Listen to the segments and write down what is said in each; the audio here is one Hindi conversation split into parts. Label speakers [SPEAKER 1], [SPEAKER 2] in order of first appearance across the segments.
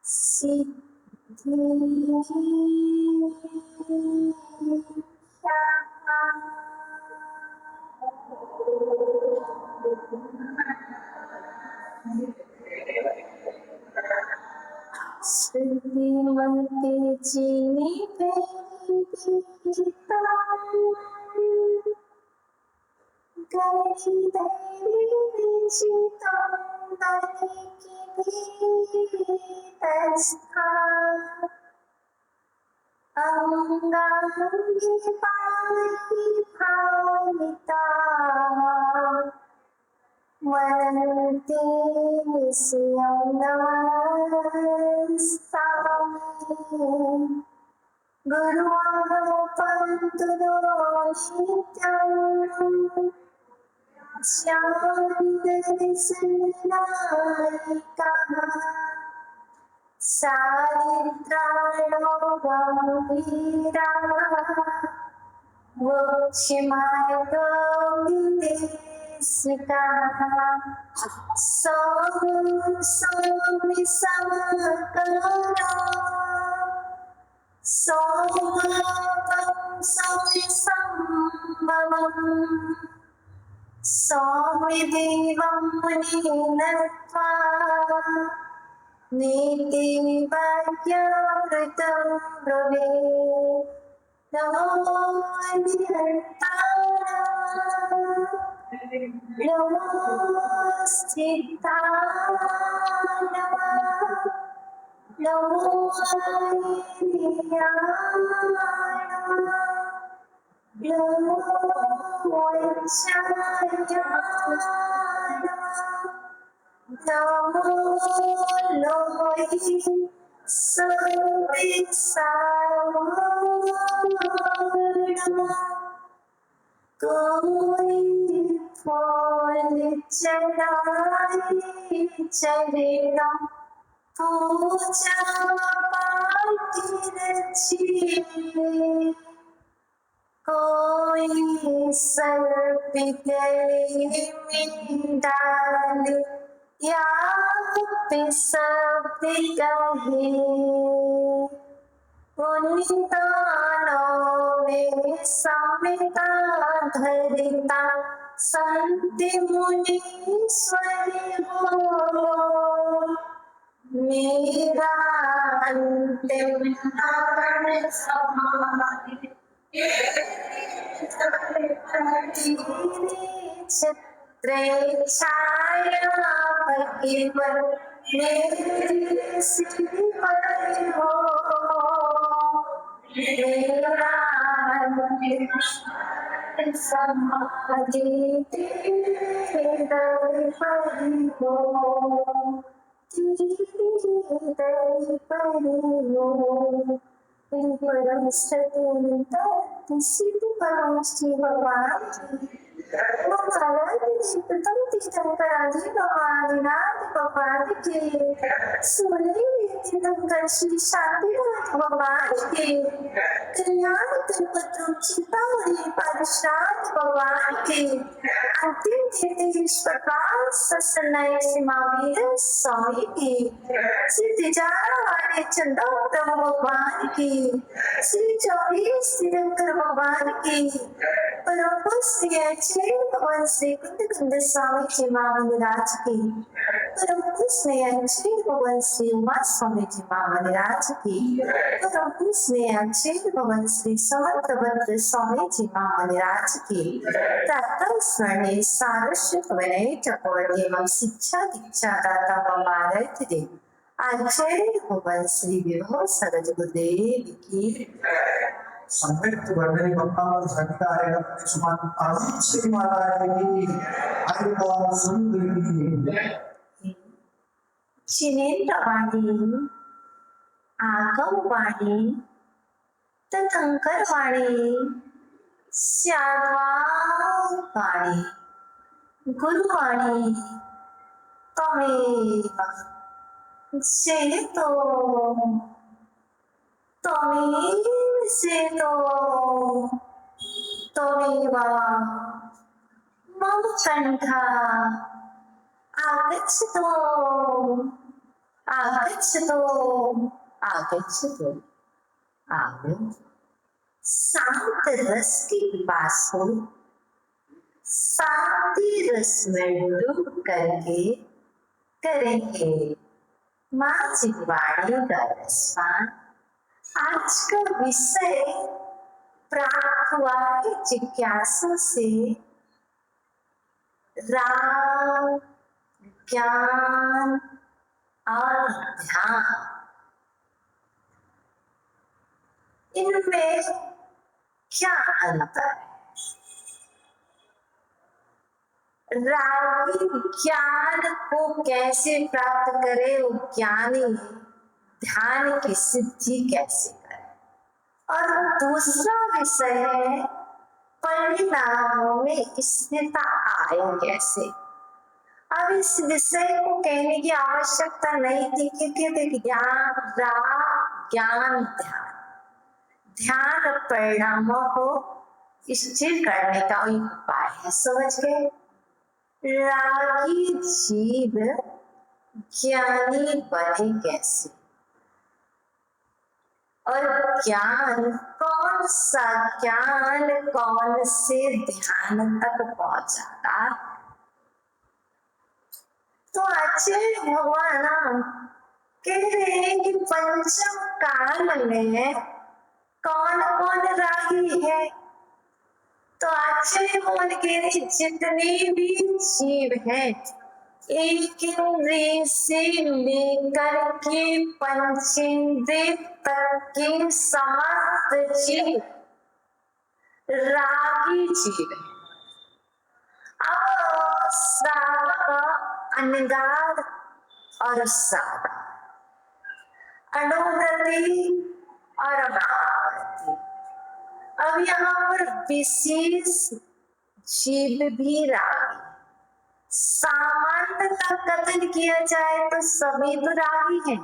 [SPEAKER 1] श्रीमती चीनी अंगांगी पाहि भाविता वदन्ति निश्चयं नमस्तामि गुरुवापन्तु नित्यं शान्तिर्सन्नायिकः सारित्राणो गम्भीराः मोक्षमार्गोपदेशिकाः सौम्य समकरुणा सौम्यं सौम्यसम्भवम् सौम्यदेवं मुनिर्नत्वा नीतिवाक्यामृतं ब्रवीत् नमो निरन्ताय नमो स्थिताय नमो नमो वैशाल्याय नमो लोहि सर्वेशाय कोई फूल चढ़ाए चढ़ेगा पूजा पाठ रचिए कोई सर्प गले में डाले या सब कहे उन दानों में समिता धरिता संत मुनीश्वर हो मेरा अंतिम प्राण समाधि छत्रे छाया पतिवर मेरे सिर पर हो मेरा समाधि तेरे दर पर हो तेरे दर पर हो सिद्ध परामर्शी भगवान भगवान के सुनी तीर्थंकर श्री शांतिनाथ भगवान के कल्याण कल्पत्रु चिंतामणि पादशाह भगवान के अंतिम तीर्थ इस प्रकार सत्सनय महावीर स्वामी की सिद्ध जाना वाले चंदोत्तम भगवान की श्री 24 तीर्थंकर भगवान की परम श्री भगवान श्री कुंद स्वामी जी महाराज की परम श्री भगवान श्री उमा स्वामी जी महाराज की परम श्री भगवान श्री समर्थभद्र स्वामी जी महाराज की प्रातः स्मरणे सारस्य विनय चपवट एवं शिक्षा दीक्षा दाता महाराज दे आचार्य भगवान श्री विभव सरज गुरुदेव की
[SPEAKER 2] संयुक्त वर्धनी बप्पा और संगीता है सुमन आशीष श्री महाराज की आयुर्वाद सुंदरी
[SPEAKER 1] चिनेन्द्रवाणी आगमवाणी तंकरवाणी श्यामवाणी गुरुवाणी तमेव चेतो तमेव चेतो त्वमेव मम कण्ठा आगच्छतु आगच्छतु आगच्छतु आगच्छतु। शांत रस की पिपासु शांति रस में डूब करके करेंगे माँ जी वाणी का रसपान। आज का विषय प्राप्त हुआ है जिज्ञासा से राग, ज्ञान और ध्यान। इनमें क्या अंतर है? रागी ज्ञान को कैसे प्राप्त करे, वो ज्ञानी ध्यान की सिद्धि कैसे करे। और दूसरा विषय है परिणामों में स्थिरता आए कैसे। अब इस विषय को कहने की आवश्यकता नहीं थी क्योंकि ज्ञान राग ज्ञान ध्यान ध्यान परिणामों को स्थिर करने का एक उपाय है। समझ गए? रागी जीव ज्ञानी बने कैसे, और ज्ञान कौन सा ज्ञान कौन से ध्यान तक पहुंचाता। तो आचार्य भगवान कह रहे हैं कि पंचम काल में कौन कौन रागी है। तो आचार्य भगवान कह रहे जितने भी जीव हैं एक इंद्रिय से लेकर के पंचेंद्रिय तक के समस्त जीव रागी जीव है। अब श्रावक, अनगार और साधक, अनुव्रती और अनावृत्ति। अब यहाँ पर विशेष जीव भी रागी। सामान्यतः कथन किया जाए तो सभी तो रागी हैं,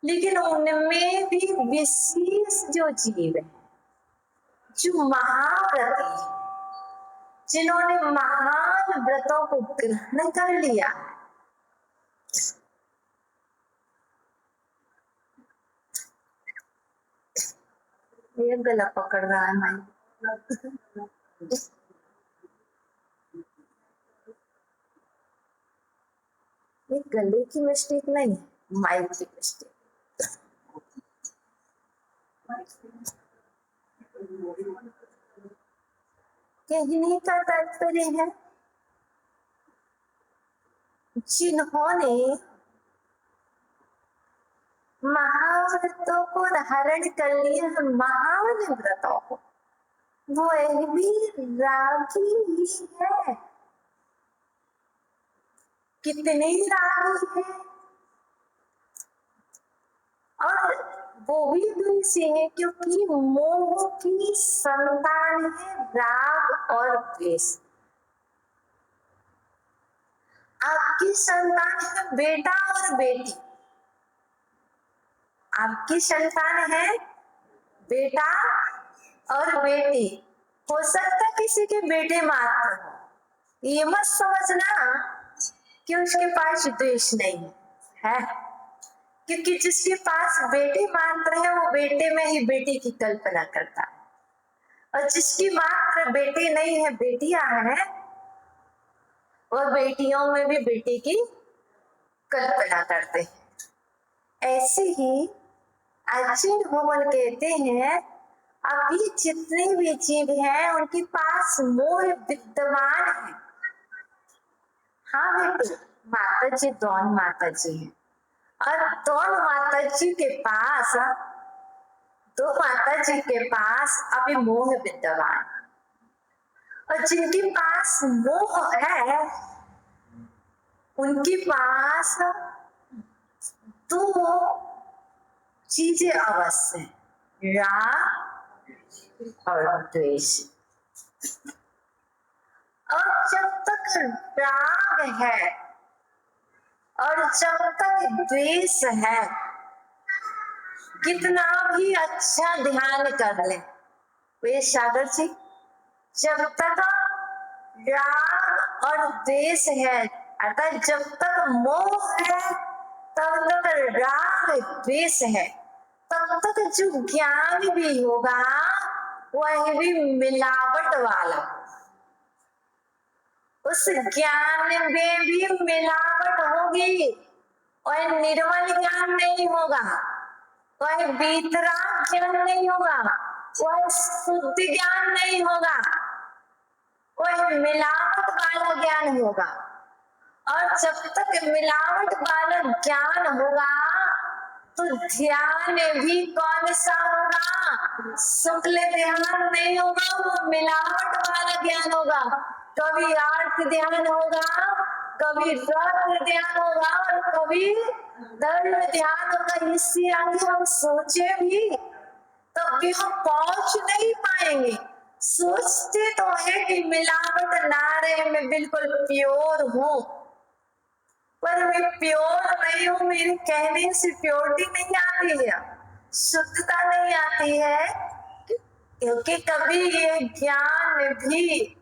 [SPEAKER 1] लेकिन उनमें भी विशेष जो जीव है, जो महाव्रती है, जिन्होंने महान व्रतों को ग्रहण कर लिया है, ये गला पकड़ रहा है माइक। ये गले की मिस्टेक नहीं, माइक की मिस्टेक। कहने का तात्पर्य है जिन्होंने महाव्रतों को धारण कर लिया है, महान व्रतों को, वो भी रागी ही है। कितने रागी हैं, और वो भी द्वेषी है क्योंकि मोह की संतान है राग और द्वेष। आपकी संतान है बेटा और बेटी, आपकी संतान है बेटा और बेटी। हो सकता है किसी के बेटे मात्र हो, ये मत समझना कि उसके पास द्वेष नहीं है, क्योंकि जिसके पास बेटे मात्र है वो बेटे में ही बेटी की कल्पना करता है, और जिसकी मात्र बेटे नहीं है बेटियां हैं, और बेटियों में भी बेटे की कल्पना करते हैं। ऐसे ही आचार्य भगवान कहते हैं अभी जितने भी जीव हैं उनके पास मोह विद्यमान है। हाँ बेटे, माता जी दोनों माता जी हैं, और दोनों माता जी के पास, दो माता जी के पास अभी मोह विद्यमान, और जिनके पास मोह है उनके पास दो चीजें अवश्य हैं, राग और द्वेष। और जब तक राग है और जब तक द्वेष है, कितना भी अच्छा ध्यान कर ले, वे सागर जी जब तक राग और द्वेष है, अर्थात जब तक मोह है तब तक राग द्वेष है, तब तक जो ज्ञान भी होगा वह भी मिलावट वाला, उस ज्ञान में भी मिलावट होगी और निर्मल ज्ञान नहीं होगा, वह वीतराग ज्ञान नहीं होगा, वह शुद्ध ज्ञान नहीं होगा, वह मिलावट वाला ज्ञान होगा। और जब तक मिलावट वाला ज्ञान होगा तो ध्यान भी कौन सा होगा? शुक्ल ध्यान नहीं होगा, वो मिलावट वाला ज्ञान होगा। कभी आर्थ ध्यान होगा, कभी रौद्र ध्यान होगा और कभी दंड ध्यान होगा। इससे आगे हम सोचे भी तब भी हम पहुंच नहीं पाएंगे। सोचते तो है कि मिलावट ना रहे, मैं बिल्कुल प्योर हूँ, पर मैं प्योर नहीं हूँ। मेरे कहने से प्योरिटी नहीं आती है, शुद्धता नहीं आती है, क्योंकि कभी ये ज्ञान भी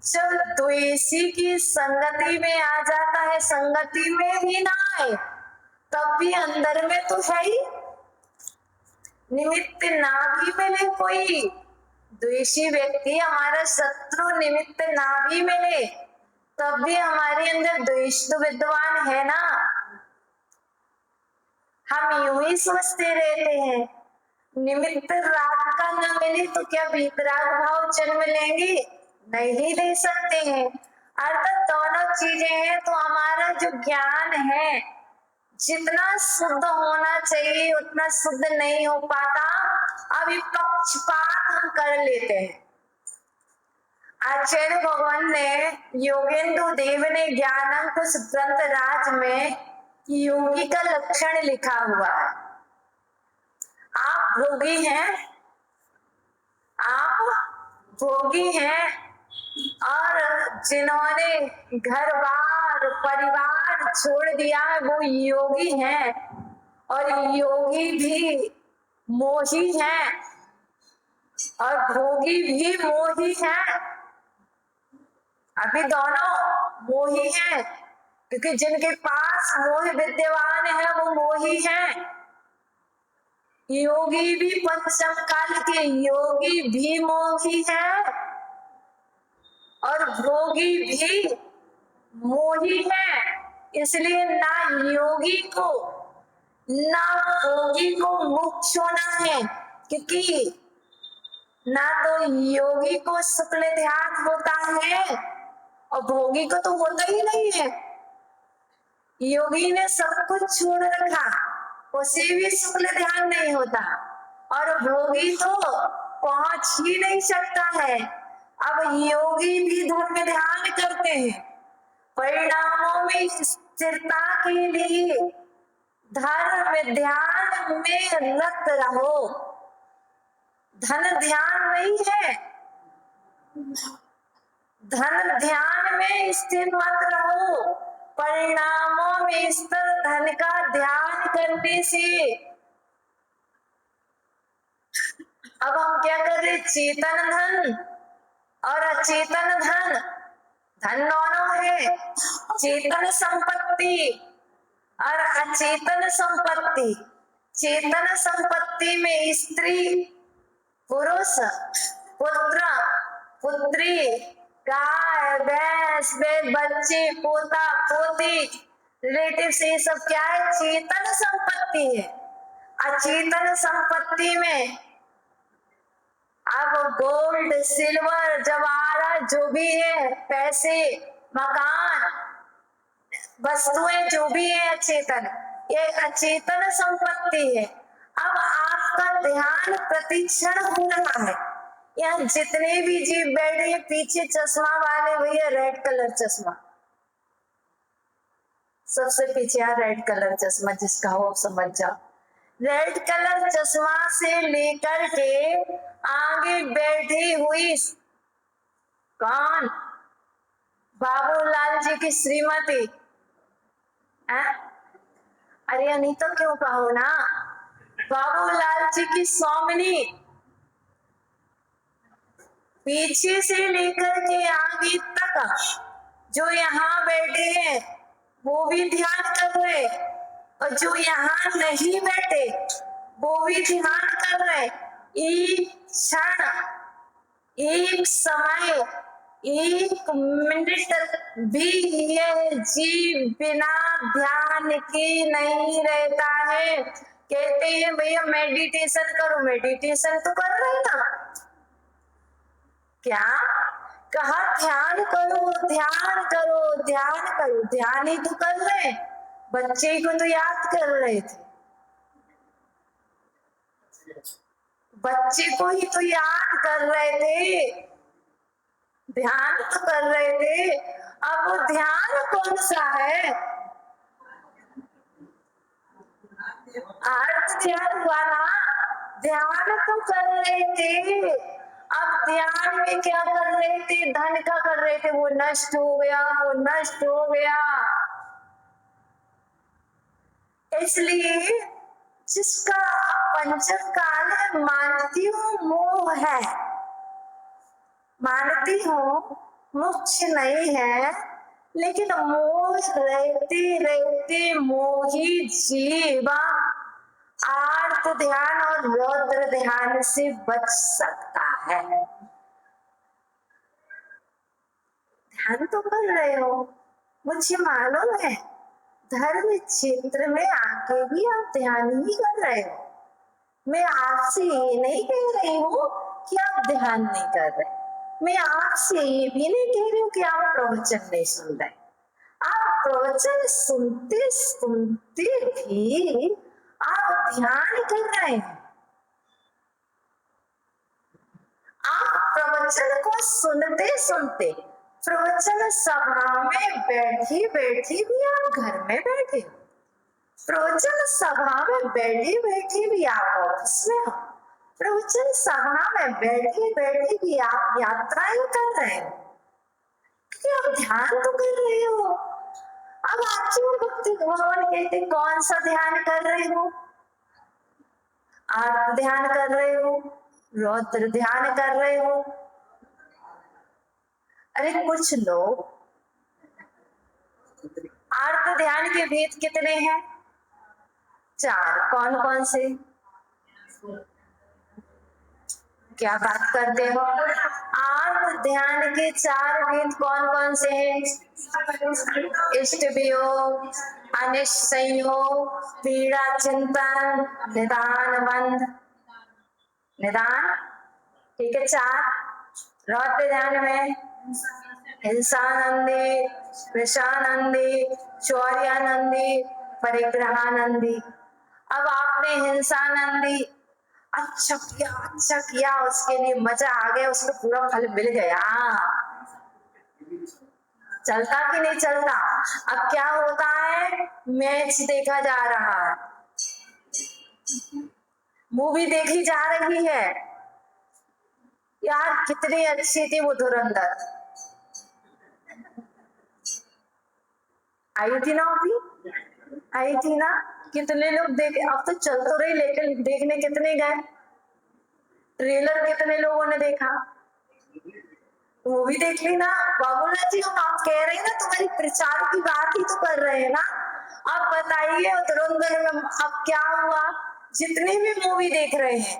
[SPEAKER 1] जब द्वेषी की संगति में आ जाता है, संगति में ही ना आए तब भी अंदर में तो है ही, निमित्त ना भी मिले कोई द्वेषी व्यक्ति, हमारा शत्रु निमित्त ना भी मिले तब भी हमारे अंदर द्वेष तो विद्वान है ना। हम यूं ही सोचते रहते हैं, निमित्त राग का न मिले तो क्या वीतराग भाव जन्म लेंगे? नहीं ले सकते हैं। अर्थात दोनों चीजें हैं, तो हमारा जो ज्ञान है जितना शुद्ध होना चाहिए उतना शुद्ध नहीं हो पाता। अभी पक्षपात हम कर लेते हैं। आचार्य भगवान ने, योगेंद्र देव ने ज्ञानांकुश ग्रंथ राज में योगी का लक्षण लिखा हुआ है। आप भोगी हैं, आप भोगी हैं, और जिन्होंने घर बार परिवार छोड़ दिया है वो योगी हैं, और योगी भी मोही हैं और भोगी भी मोही हैं। अभी दोनों मोही हैं, क्योंकि जिनके पास मोह विद्यमान है वो मोही हैं। योगी भी पंचम काल के योगी भी मोही हैं और भोगी भी मोही हैं। इसलिए ना योगी को ना भोगी को मुक्त होना है, क्योंकि ना तो योगी को शुक्ल ध्यान होता है और भोगी को तो होता ही नहीं है। योगी ने सब कुछ छोड़ रखा, उसे भी शुक्ल ध्यान नहीं होता, और भोगी तो पहुंच ही नहीं सकता है। अब योगी भी धर्म ध्यान करते हैं, परिणामों में स्थिरता के लिए धर्म ध्यान में रत रहो। धन ध्यान नहीं है, धन ध्यान में स्थिर मत रहो। परिणामों में स्थिर धन का ध्यान करने से अब हम क्या कर रहे? चेतन धन और अचेतन धन, धन दोनों है। चेतन संपत्ति और अचेतन संपत्ति। चेतन संपत्ति में स्त्री पुरुष पुत्र पुत्री गाय भैंस बच्चे पोता पोती रिलेटिव्स, ये सब क्या है? चेतन संपत्ति है। अचेतन संपत्ति में अब गोल्ड सिल्वर जवाहरात जो भी है, पैसे मकान वस्तुएं जो भी है अचेतन, ये अचेतन संपत्ति है। अब आपका ध्यान प्रतिक्षण हो रहा है। यहाँ जितने भी जीव बैठे हैं, पीछे चश्मा वाले भैया, रेड कलर चश्मा सबसे पीछे है, रेड कलर चश्मा जिसका हो समझ जाओ। रेड कलर चश्मा से लेकर के आगे बैठी हुई कौन? बाबूलाल जी की श्रीमती। अरे नहीं तो क्यों कहो ना, बाबूलाल जी की स्वामिनी, पीछे से लेकर के आगे तक जो यहाँ बैठे हैं वो भी ध्यान कर रहे, और जो यहाँ नहीं बैठे वो भी ध्यान कर रहे। एक क्षण, एक समय, एक मिनट भी यह जीव बिना ध्यान के नहीं रहता है। कहते हैं भैया मेडिटेशन करो, मेडिटेशन तो कर रहे ना, क्या कहा ध्यान करो, ध्यान करो, ध्यान करो, ध्यान ही तो कर रहे। बच्चे को तो याद कर रहे थे, बच्चे को ही तो याद कर रहे थे, ध्यान तो कर रहे थे। अब वो ध्यान कौन सा है? अर्थ ध्यान हुआ ना, ध्यान तो कर रहे थे। अब ध्यान में क्या कर रहे थे? धन का कर रहे थे, वो नष्ट हो गया, वो नष्ट हो गया। इसलिए जिसका पंचम काल है, मानती हूँ मोह है, मानती हूँ मोक्ष नहीं है, लेकिन मोह रहते रहते मोही जीव आर्त ध्यान और रौद्र ध्यान से बच सकता है। ध्यान तो कर रहे हो, मुझे मालूम है, धर्म क्षेत्र में आके भी आप ध्यान ही कर रहे हो। मैं आपसे ये नहीं कह रही हूँ कि आप ध्यान नहीं कर रहे, मैं आपसे ये भी नहीं कह रही हूँ कि आप प्रवचन नहीं सुन रहे। आप प्रवचन सुनते सुनते भी आप ध्यान कर रहे हैं। आप प्रवचन को सुनते सुनते, प्रवचन सभा में बैठी बैठी भी आप घर में बैठे हो, प्रवचन सभा में बैठी बैठी भी आप ऑफिस में हो, प्रवचन सभा में बैठे बैठे भी आप यात्राएं कर रहे हो, क्योंकि आप ध्यान तो कर रहे हो। अब आप क्यों भक्ति भगवान कहते कौन सा ध्यान कर रहे हो? आप ध्यान कर रहे हो, रौद्र ध्यान कर रहे हो। अरे कुछ लोग, आर्त ध्यान के भेद कितने हैं? 4। कौन कौन से? क्या बात करते हो? आर्त ध्यान के 4 भेद कौन कौन से हैं? इष्ट वियोग, अनिष्ट संयोग, पीड़ा चिंतन, निदान बंध। निदान ठीक है 4। रौद्र ध्यान में हिंसानंदी, विषानंदी, चौर्यानंदी, परिग्रहानंदी। अब आपने हिंसानंदी अच्छा किया, उसके लिए मजा आ गया, उसको पूरा फल मिल गया, चलता कि नहीं चलता? अब क्या होता है? मैच देखा जा रहा है, मूवी देखी जा रही है, यार कितनी अच्छी थी वो धुरंधर, आई थी ना, अभी आई थी ना, कितने लोग देखे? अब तो चल तो रही, लेकिन देखने कितने गए? ट्रेलर कितने लोगों ने देखा? वो भी देख ली ना। बाबूलाल जी, हम आप कह रहे हैं ना, तुम्हारी प्रचार की बात ही तो कर रहे हैं ना। अब बताइए धुरंधर में अब क्या हुआ? जितनी भी मूवी देख रहे हैं,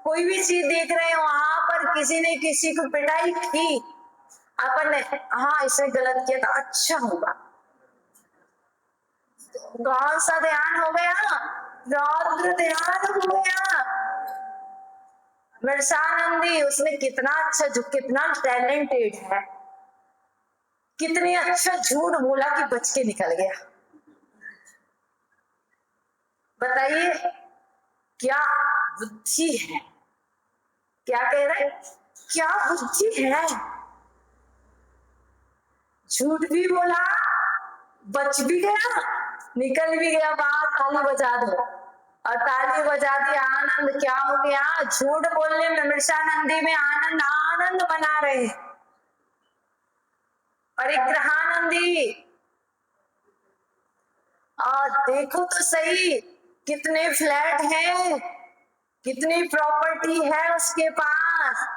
[SPEAKER 1] कोई भी चीज देख रहे हैं, वहां पर किसी ने किसी को पिटाई की, अपन ने हाँ इसे गलत किया था, अच्छा होगा, कौन सा ध्यान हो गया? रौद्र ध्यान हो गया। मिर्सानंदी, उसने कितना अच्छा, जो कितना टैलेंटेड है, कितनी अच्छा झूठ बोला कि बच के निकल गया। बताइए क्या बुद्धि है? क्या कह रहे? क्या बुद्धि है? झूठ भी बोला, बच भी गया, निकल भी गया, बाहर ताली बजा दो, और ताली बजा दी, आनंद क्या हो गया? झूठ बोलने में मिर्सानंदी में आनंद आनंद बना रहे। परिग्रहानंदी, और देखो तो सही कितने फ्लैट हैं, कितनी प्रॉपर्टी है उसके पास,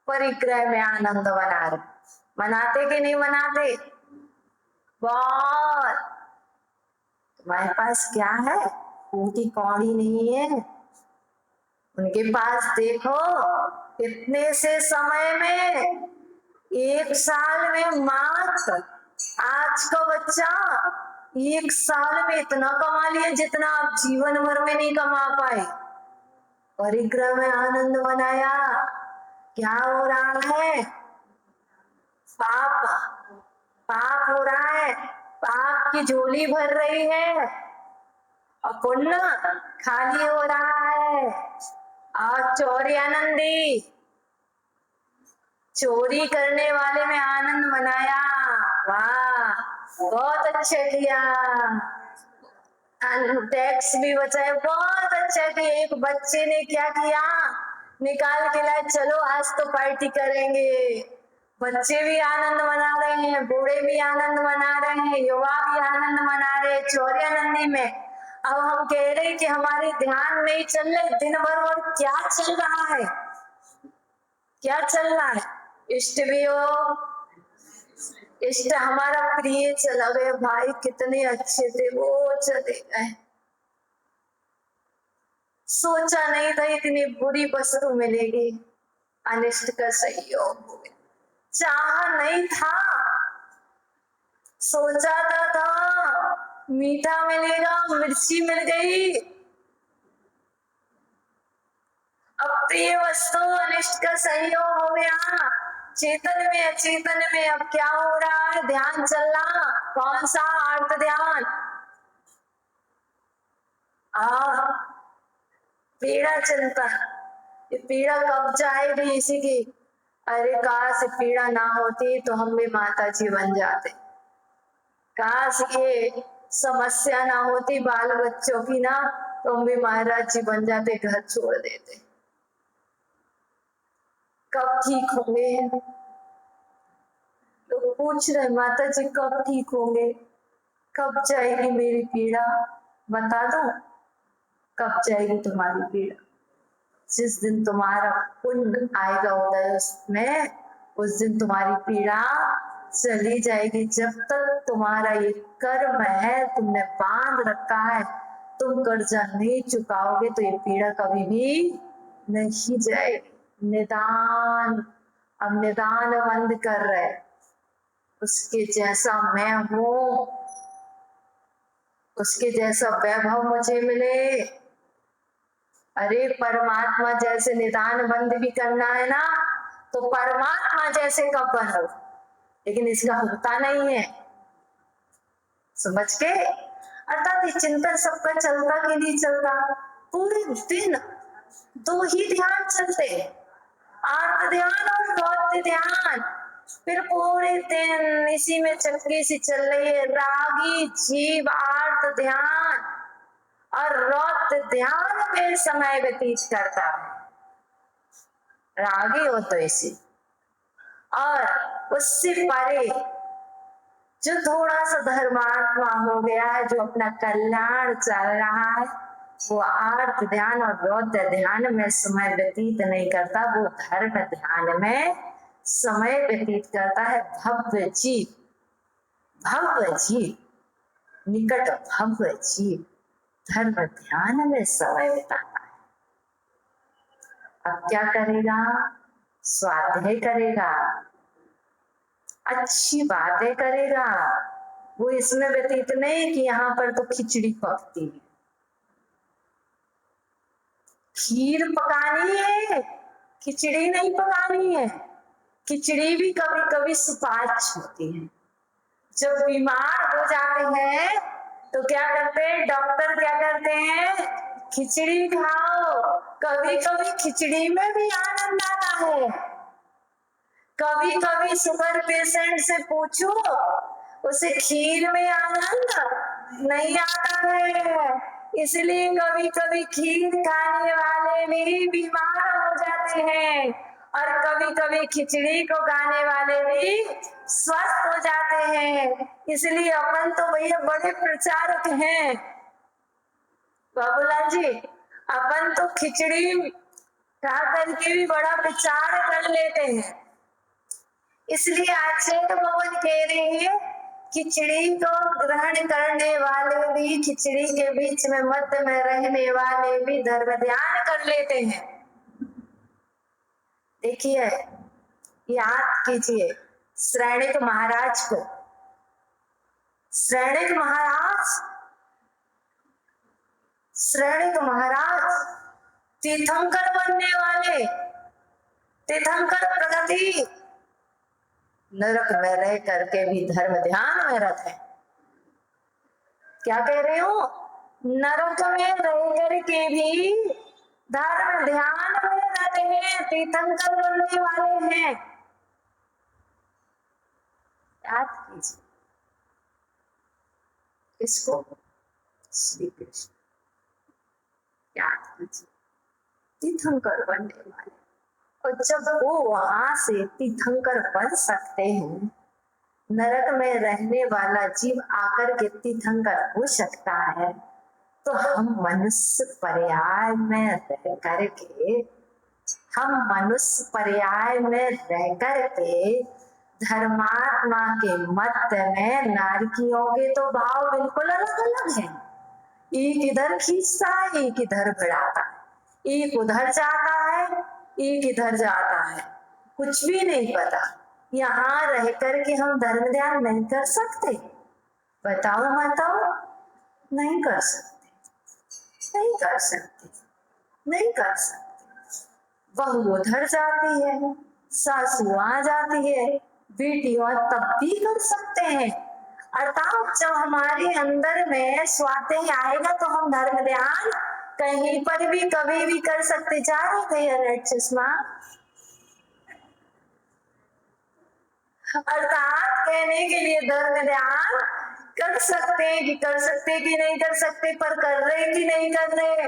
[SPEAKER 1] परिग्रह में आनंद मना रहे। मनाते कि नहीं मनाते? बहुत। तुम्हारे पास क्या है? उनकी कौड़ी नहीं है। उनके पास देखो, इतने से समय में, 1 साल में मात्र आज का बच्चा 1 साल में इतना कमा लिया जितना आप जीवन भर में नहीं कमा पाए। परिग्रह में आनंद मनाया। क्या हो रहा है? पाप पाप हो रहा है। पाप की झोली भर रही है और पुण्य खाली हो रहा है। और चोरी आनंदी, चोरी करने वाले में आनंद मनाया। वाह, बहुत अच्छा किया। टैक्स भी बचाए, बहुत अच्छा किया। एक बच्चे ने क्या किया, निकाल के लाए, चलो आज तो पार्टी करेंगे। बच्चे भी आनंद मना रहे हैं, बूढ़े भी आनंद मना रहे हैं, युवा भी आनंद मना रहे हैं चौरी आनंदी में। अब हम कह रहे हैं कि हमारे ध्यान नहीं चल रहे दिन भर, और क्या चल रहा है? क्या चल रहा है? इष्ट भी हो, इष्ट हमारा प्रिय चला गया। भाई कितने अच्छे थे, वो चले गए। सोचा नहीं था इतनी बुरी वस्तु मिलेगी। अनिष्ट का सहयोग हो गया। चाहा नहीं था, सोचा था मीठा मिलेगा, मिर्ची मिल गई। अब प्रिय वस्तु अनिष्ट का सहयोग हो गया। चेतन में अचेतन में अब क्या हो रहा है? ध्यान चल रहा। कौन सा? अर्थ ध्यान। पीड़ा चिंतन। ये पीड़ा कब जाएगी इसी की? अरे काश पीड़ा ना होती तो हम भी माता जी बन जाते। काश ये समस्या ना होती बाल बच्चों की ना, तो हम भी महाराज जी बन जाते, घर छोड़ देते। कब ठीक होंगे? तो पूछ रहे माता जी कब ठीक होंगे, कब जाएगी मेरी पीड़ा? बता दो कब जाएगी तुम्हारी पीड़ा। जिस दिन तुम्हारा पुण्य आएगा उदय उसमें, उस दिन तुम्हारी पीड़ा चली जाएगी। जब तक तुम्हारा ये कर्म है, तुमने बांध रखा है, तुम कर्जा नहीं चुकाओगे तो ये पीड़ा कभी भी नहीं जाएगी। निदान, अब निदान बंद कर रहे, उसके जैसा मैं हूं, उसके जैसा वैभव मुझे मिले। अरे परमात्मा जैसे निदान बंद भी करना है ना, तो परमात्मा जैसे का बनो, लेकिन इसका होता नहीं है। समझ के? अर्थात ये चिंतन सबका चलता कि नहीं चलता? पूरे दिन 2 ही ध्यान चलते, आर्त ध्यान और रौद्र ध्यान। फिर पूरे दिन इसी में चक्की सी चल रही है। रागी जीव आर्त ध्यान और रौद्र ध्यान में समय व्यतीत करता है। रागी हो तो इसी, और उससे परे जो थोड़ा सा धर्मात्मा हो गया है, जो अपना कल्याण चल रहा है, वो आर्त ध्यान और रौद्र ध्यान में समय व्यतीत नहीं करता, वो धर्म ध्यान में समय व्यतीत करता है। भव्य जीव, भव्य जीव, निकट भव्य जीव धर्म ध्यान में समय बिताता है। अब क्या करेगा? स्वाध्याय करेगा, अच्छी बातें करेगा। वो इसमें व्यतीत नहीं कि यहाँ पर तो खिचड़ी पकती है, खीर पकानी है, खिचड़ी नहीं पकानी है। खिचड़ी भी कभी कभी सुपाच्य होती है। जब बीमार हो जाते हैं तो क्या करते हैं डॉक्टर? क्या करते हैं? खिचड़ी खाओ। कभी कभी खिचड़ी में भी आनंद आता है। कभी कभी शुगर पेशेंट से पूछो, उसे खीर में आनंद नहीं आता है, इसलिए कभी कभी खीर खाने वाले भी बीमार हो जाते हैं, और कभी कभी खिचड़ी को खाने वाले भी स्वस्थ हो जाते हैं। इसलिए अपन तो भैया बड़े प्रचारक हैं बाबूलाल जी। अपन तो खिचड़ी खा करके भी बड़ा विचार कर लेते हैं। इसलिए आचार्य भगवान कह रहे हैं, खिचड़ी को ग्रहण करने वाले भी, खिचड़ी के बीच में मध्य में रहने वाले भी धर्म ध्यान कर लेते हैं। देखिए, याद कीजिए श्रेणिक महाराज को। श्रेणिक महाराज तीर्थंकर बनने वाले, तीर्थंकर प्रगति, नरक में रह करके भी धर्म ध्यान में रहते हैं। क्या कह रहे हो? नरक में रह करके भी धर्म ध्यान में रहते हैं, तीर्थंकर बनने वाले हैं। याद कीजिए इसको, श्री कृष्ण याद कीजिए, तीर्थंकर बनने वाले। और जब वो वहां से तीर्थंकर बन सकते हैं, नरक में रहने वाला जीव आकर के तीर्थंकर हो सकता है, तो हम मनुष्य पर्याय में रह करके, हम मनुष्य पर्याय में रह करके धर्मात्मा के मध्य में नारकियों के तो भाव बिल्कुल अलग अलग हैं। एक इधर खींचता है, एक इधर बढ़ाता है, एक उधर जाता है, एक इधर जाता है, कुछ भी नहीं पता। यहाँ रह करके हम धर्म ध्यान नहीं कर सकते? बताओ बताओ, नहीं कर सकते, नहीं कर सकते, नहीं कर सकते। बहू उधर जाती है, सासू वहां जाती है, बेटी और तब भी कर सकते हैं। अर्थात जब हमारे अंदर में स्वाध्याय आएगा तो हम धर्म ध्यान कहीं पर भी कभी भी कर सकते। जा रहे थे रेड चश्मा। अर्थात कहने के लिए धर्म ध्यान कर सकते हैं कि कर सकते कि नहीं कर सकते, पर कर रहे कि नहीं कर रहे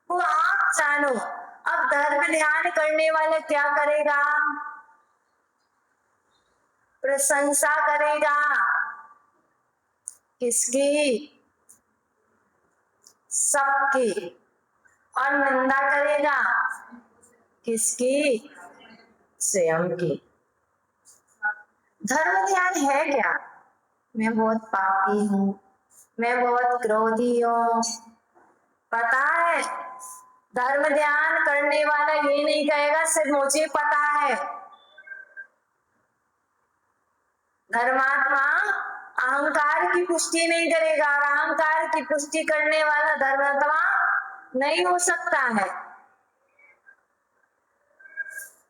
[SPEAKER 1] वो आप जानो। अब धर्म ध्यान करने वाला क्या करेगा? प्रशंसा करेगा। किसकी? सबकी। और निंदा करेगा किसकी? स्वयं की। धर्म ध्यान है क्या? मैं बहुत पापी हूँ, मैं बहुत क्रोधी हूँ। पता है, धर्म ध्यान करने वाला ये नहीं कहेगा सिर्फ मुझे पता है। धर्मात्मा अहंकार की पुष्टि नहीं करेगा, और अहंकार की पुष्टि करने वाला धर्मात्मा नहीं हो सकता है।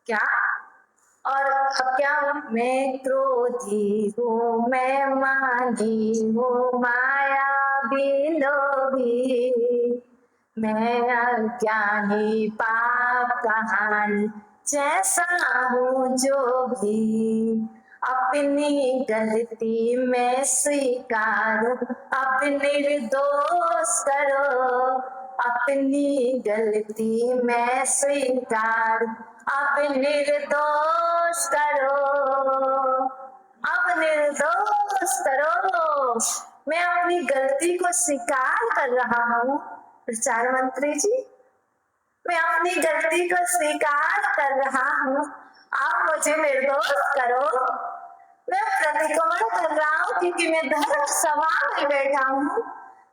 [SPEAKER 1] क्या? और अब क्या? मैं क्रोधी हूँ, मैं मानी हूँ, माया भी लोभी, मैं अज्ञानी पाप कहानी जैसा हूँ जो भी, अपनी गलती मैं स्वीकार, अब निर्दोष करो, अपनी गलती मैं स्वीकार, अब निर्दोष करो, अब निर्दोष करो। मैं अपनी गलती को स्वीकार कर रहा हूँ प्रचार मंत्री जी, मैं अपनी गलती को स्वीकार कर रहा हूँ, आप मुझे निर्दोष करो। मैं प्रतिक्रमण कर रहा हूँ क्योंकि मैं धर्म सभा में बैठा हूँ,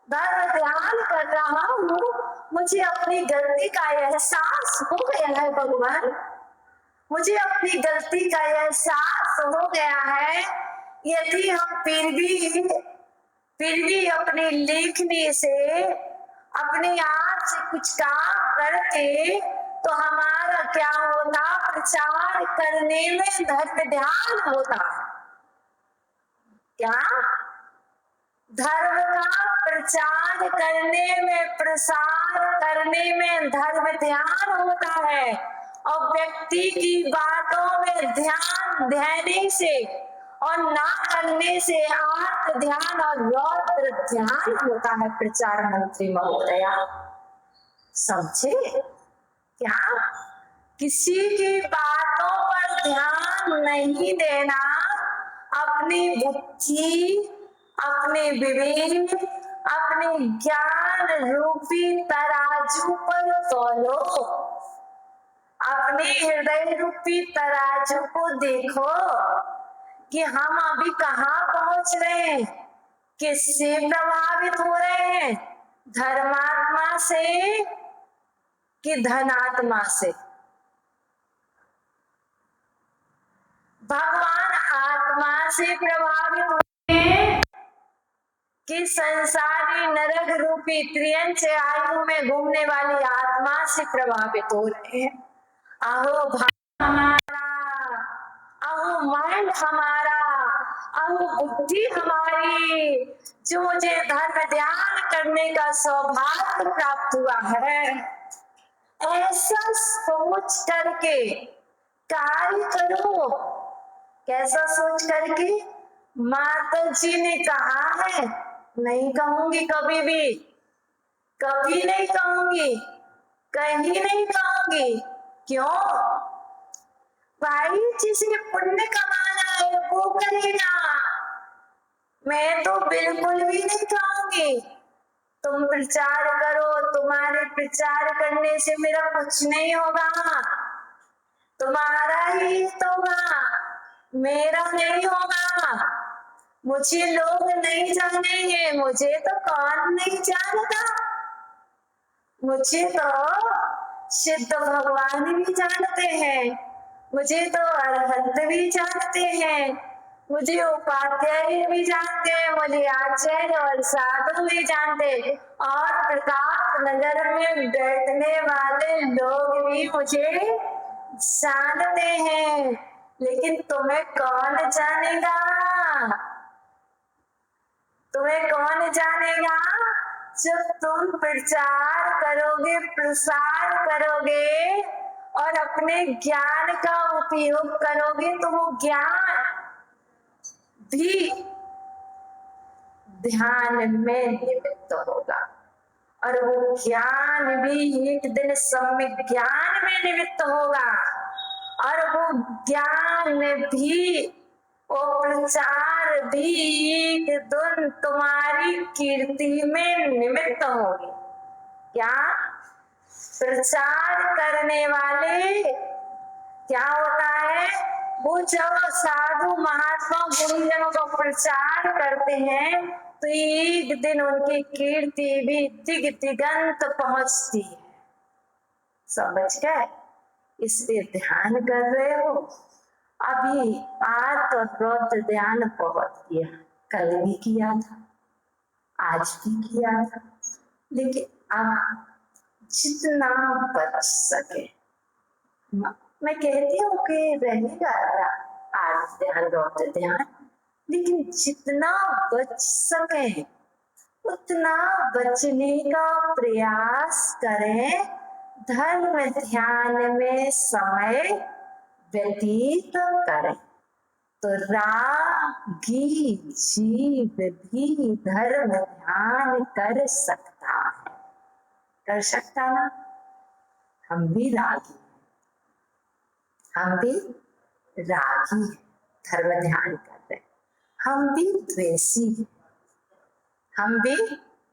[SPEAKER 1] धर्म ध्यान कर रहा हूँ, मुझे अपनी गलती का एहसास हो गया है भगवान, मुझे अपनी गलती का एहसास हो गया है। यदि हम फिर भी अपनी लेखनी से, अपनी आप से कुछ काम करते तो हमारा क्या होता? प्रचार करने में धर्म ध्यान होता। क्या? धर्म का प्रचार करने में, प्रसार करने में धर्म ध्यान होता है। और व्यक्ति की बातों में ध्यान देने से और ना करने से आत्म ध्यान और रौद्र ध्यान होता है। प्रचार मंत्री महोदया समझे क्या? किसी की बातों पर ध्यान नहीं देना, अपनी बुद्धि, अपने विवेक, अपने ज्ञान रूपी तराजू पर तौलो। अपने हृदय रूपी तराजू को देखो कि हम अभी कहाँ पहुंच रहे हैं, किससे प्रभावित हो रहे हैं, धर्मात्मा से कि धनात्मा से। भगवान आत्मा से प्रभावित होते हैं कि संसारी नरक रूपी त्रियंच आयु में घूमने वाली आत्मा से प्रभावित हो रहे हैं। अहो भाव हमारा, अहो माइंड हमारा, अहो बुद्धि हमारी, जो मुझे धर्म ध्यान करने का सौभाग्य प्राप्त हुआ है, ऐसा सोच करके कार्य करो। कैसा सोच करके? माता जी ने कहा है, नहीं कहूंगी कभी भी, कभी नहीं कहूंगी, कहीं नहीं कहूंगी। क्यों? भाई जिसे पुण्य कमाना है वो करेगा, मैं तो बिल्कुल भी नहीं कहूंगी। तुम प्रचार करो, तुम्हारे प्रचार करने से मेरा कुछ नहीं होगा, तुम्हारा ही होगा, मेरा नहीं होगा। मुझे लोग नहीं जानेंगे, मुझे तो कौन नहीं जानता, मुझे तो सिद्ध भगवान भी जानते हैं, मुझे तो अरहंत भी जानते हैं, मुझे उपाध्याय भी जानते हैं, मुझे आचार्य और साधु भी जानते, और प्रताप नगर में बैठने वाले लोग भी मुझे जानते हैं। लेकिन तुम्हें कौन जानेगा? तुम्हें कौन जानेगा? जब तुम प्रचार करोगे, प्रसार करोगे और अपने ज्ञान का उपयोग करोगे, तो वो ज्ञान भी ध्यान में निमित्त होगा, और वो ज्ञान भी एक दिन सम्यक ज्ञान में निमित्त होगा, और वो ज्ञान भी, वो प्रचार भी एक दिन तुम्हारी कीर्ति में निमित्त होगी। क्या? प्रचार करने वाले क्या होता है? वो जब साधु महात्मा गुरुजनों का प्रचार करते हैं तो एक दिन उनकी कीर्ति भी दिग दिगंत पहुंचती है। समझ गए? इसलिए ध्यान कर रहे हो। अभी आज तो बहुत ध्यान बहुत किया, कल भी किया था, आज भी किया था, लेकिन अब जितना बच सके, मैं कहती हूँ कि रहेगा आज ध्यान बहुत ध्यान, लेकिन जितना बच सके उतना बचने का प्रयास करें, धर्म ध्यान में समय व्यतीत करें, तो रागी जीव भी धर्म ध्यान कर सकता है। कर सकता ना? हम भी रागी, हम भी रागी धर्म ध्यान कर रहे, हम भी द्वेषी, हम भी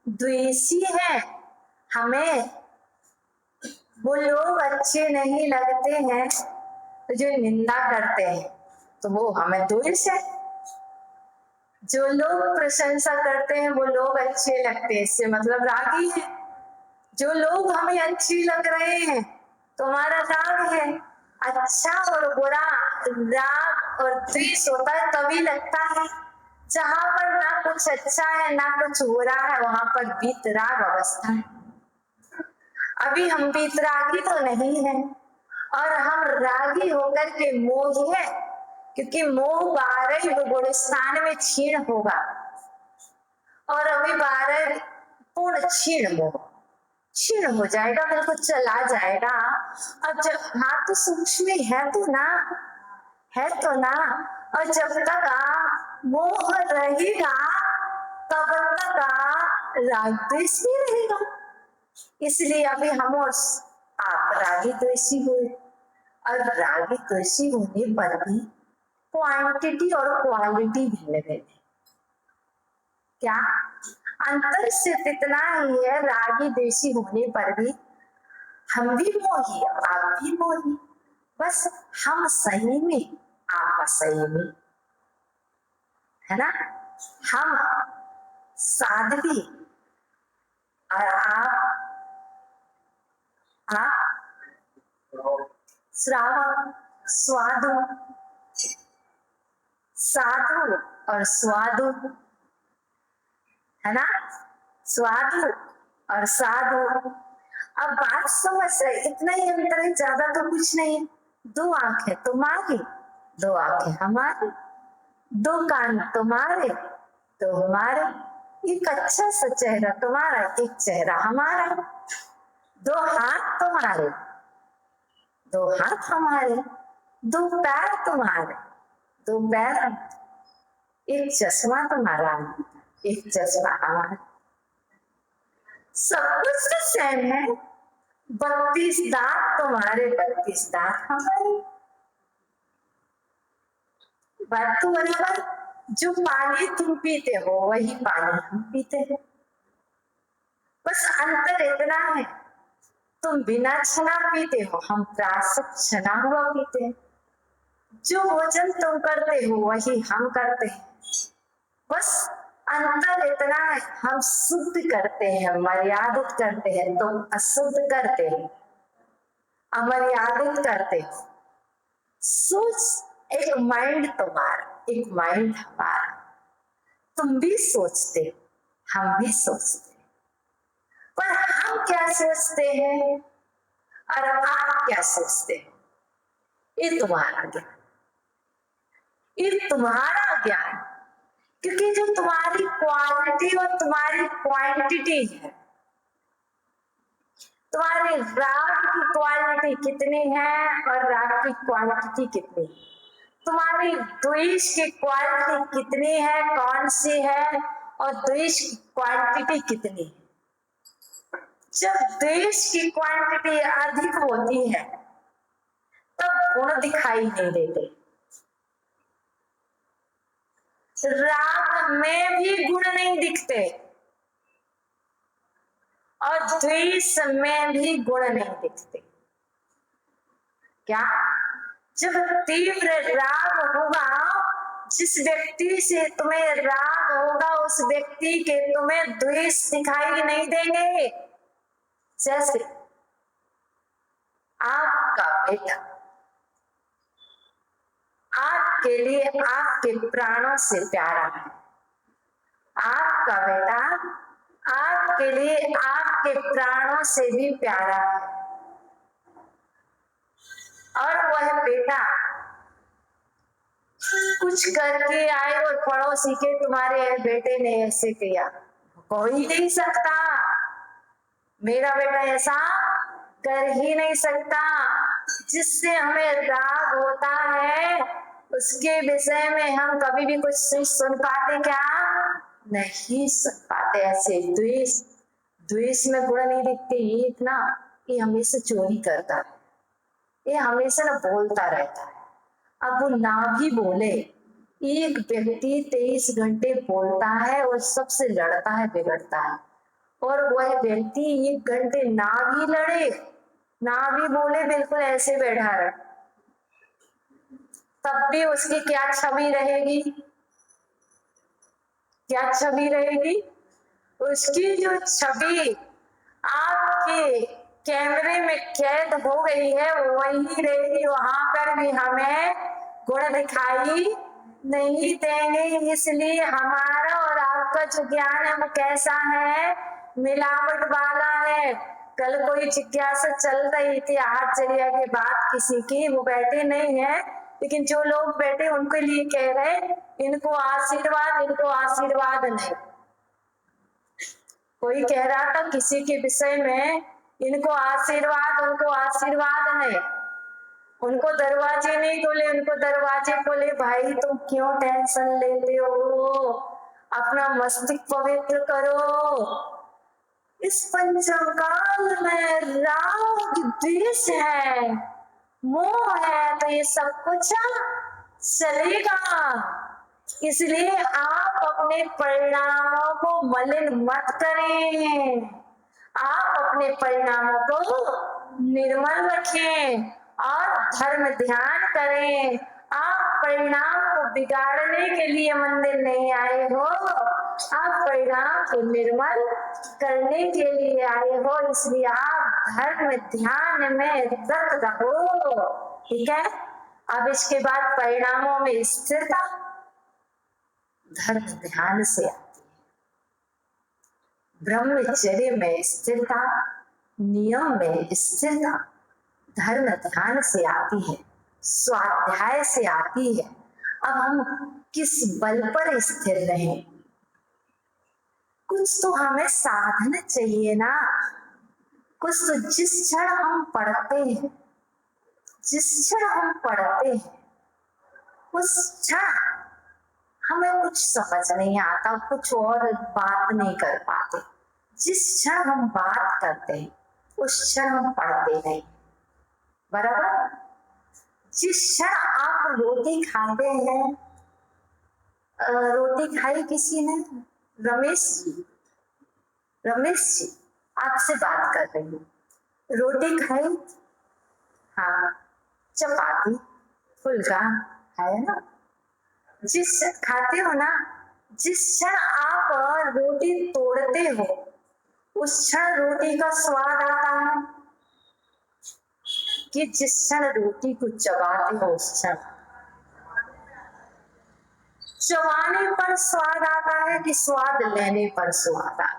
[SPEAKER 1] द्वेषी हैं। हमें वो लोग अच्छे नहीं लगते हैं तो जो निंदा करते हैं तो वो हमें द्वेष है, जो लोग प्रशंसा करते हैं वो लोग अच्छे लगते हैं, इससे मतलब रागी है। जो लोग हमें अच्छे लग रहे हैं तो हमारा राग है। अच्छा और बुरा, राग और द्वेष होता है तभी लगता है, जहां पर ना कुछ अच्छा है ना कुछ बुरा है, वहां पर वीतराग अवस्था है। अभी हम वीतरागी तो नहीं है, और हम रागी होकर के मोह है, क्योंकि मोह 12 गुण स्थान में क्षीण होगा, और अभी 12 पूर्ण क्षीण मोह क्षीण हो जाएगा, बिल्कुल चला जाएगा। अब जब हाँ तो सूक्ष्म है तो ना, है तो ना, और जब तक मोह रहेगा तब तक राग द्वेष भी रहेगा। इसलिए अभी हम और आप रागी द्वेषी हुए, और रागी द्वेषी होने पर भी क्वांटिटी और क्वालिटी भिन्न भिन्न है। क्या अंतर सिर्फ इतना ही है, रागी द्वेषी होने पर भी हम भी मोही, आप भी मोही, बस हम सही में, आप सही में, है ना। हम साध्वी और आप श्रावण, स्वादु, साधु और स्वादु, है ना। स्वादु और साधु। अब बात समझ रहे, इतना ही अंतर है, ज्यादा तो कुछ नहीं। दो आंखें तुम्हारी, दो आंखें हमारी, दो कान तुम्हारे, दो हमारे, एक अच्छा सा चेहरा तुम्हारा, एक चेहरा हमारा, दो हाथ तुम्हारे, दो हाथ हमारे, दो पैर तुम्हारे, दो पैर, एक चश्मा तुम्हारा, एक चश्मा हमारा, सब कुछ तो सेम है। 32 दांत तुम्हारे, 32 दांत हमारे। बात तो बराबर। जो पानी तुम पीते हो वही पानी हम पीते हैं, बस अंतर इतना है, तुम बिना छना पीते हो, हम प्राशक छना हुआ पीते हैं। जो भोजन तुम करते हो वही हम करते हैं, बस अंतर इतना है, हम शुद्ध करते हैं, मर्यादित करते हैं, तुम अशुद्ध करते हो, अमर्यादित करते हो। सोच, एक माइंड तुम्हारा, एक माइंड हमारा, तुम भी सोचते हो, हम भी सोचते हैं, पर हम क्या सोचते हैं और आप क्या सोचते हो, ये तुम्हारा ज्ञान, ये तुम्हारा ज्ञान। क्योंकि जो तुम्हारी क्वालिटी और तुम्हारी क्वांटिटी है, तुम्हारे राग की क्वालिटी कितनी है और राग की क्वांटिटी कितनी है, तुम्हारी द्वेष की क्वालिटी कितनी है, कौन सी है, और द्वेष की क्वांटिटी कितनी है। जब द्वेष की क्वांटिटी अधिक होती है तब गुण दिखाई नहीं देते, राग में भी गुण नहीं दिखते और द्वेष में भी गुण नहीं दिखते। क्या? जब तीव्र राग होगा, जिस व्यक्ति से तुम्हें राग होगा उस व्यक्ति के तुम्हें द्वेष दिखाई नहीं देंगे। जैसे आपका बेटा आपके लिए आपके प्राणों से प्यारा है, आपका बेटा आपके लिए आपके प्राणों से भी प्यारा है, और वह बेटा कुछ करके आए और पड़ोसी के तुम्हारे बेटे ने ऐसे किया, कोई नहीं सकता, मेरा बेटा ऐसा कर ही नहीं सकता। जिससे हमें राग होता है उसके विषय में हम कभी भी कुछ सुन पाते क्या? नहीं सुन पाते। ऐसे द्वेष, द्वेष में गुण नहीं दिखते। एक ना, ये हमेशा चोरी करता है, ये हमेशा ना बोलता रहता है। अब वो ना भी बोले, एक व्यक्ति 23 घंटे बोलता है और सबसे लड़ता है, बिगड़ता है, और वह व्यक्ति 1 घंटे ना भी लड़े, ना भी बोले, बिल्कुल ऐसे बैठा रहे, तब भी उसकी क्या छवि रहेगी? क्या छवि रहेगी? उसकी जो छवि आपके कैमरे में कैद हो गई है वही रहेगी, वहां पर भी हमें गुण दिखाई नहीं देंगे। इसलिए हमारा और आपका जो ज्ञान है वो कैसा है? मिलावट वाला है। कल कोई जिज्ञासा चल रही थी आश्चर्य की बात किसी की, वो बैठे नहीं है, लेकिन जो लोग बैठे उनके लिए कह रहे इनको आशीर्वाद, इनको आशीर्वाद नहीं। कोई कह रहा था किसी के विषय में इनको आशीर्वाद, उनको आशीर्वाद नहीं, उनको दरवाजे नहीं खोले, उनको दरवाजे खोले। भाई तुम क्यों टेंशन लेते हो? अपना मस्तिष्क पवित्र करो। इस पंचम काल में राग द्वेष है, मोह है, तो ये सब कुछ चलेगा। इसलिए आप अपने परिणामों को मलिन मत करें, आप अपने परिणामों को निर्मल रखें और धर्म ध्यान करें। आप परिणाम को बिगाड़ने के लिए मंदिर नहीं आए हो, आप परिणाम को निर्मल करने के लिए आए हो। इसलिए आप धर्म ध्यान में रत रहो। ठीक है। अब इसके बाद परिणामों में स्थिरता धर्म ध्यान से आती है। ब्रह्मचर्य में स्थिरता, नियम में स्थिरता धर्म ध्यान से आती है, स्वाध्याय से आती है। अब हम किस बल पर स्थिर रहें? कुछ तो हमें साधन चाहिए ना। कुछ तो जिस क्षण हम पढ़ते हैं, उस क्षण हमें कुछ समझ नहीं आता, कुछ और बात नहीं कर पाते। जिस क्षण हम बात करते हैं उस क्षण हम पढ़ते नहीं। बराबर। जिस क्षण आप रोटी खाते हैं, रोटी खाई किसी ने, रमेश जी आपसे बात कर रही हूँ, रोटी खाई? हाँ। चपाती फुल्का है ना, जिस खाते हो ना, जिस क्षण आप रोटी तोड़ते हो उस क्षण रोटी का स्वाद आता है कि जिस क्षण रोटी को चबाते हो उस क्षण? चबाने पर स्वाद आता है कि स्वाद लेने पर स्वाद आता है?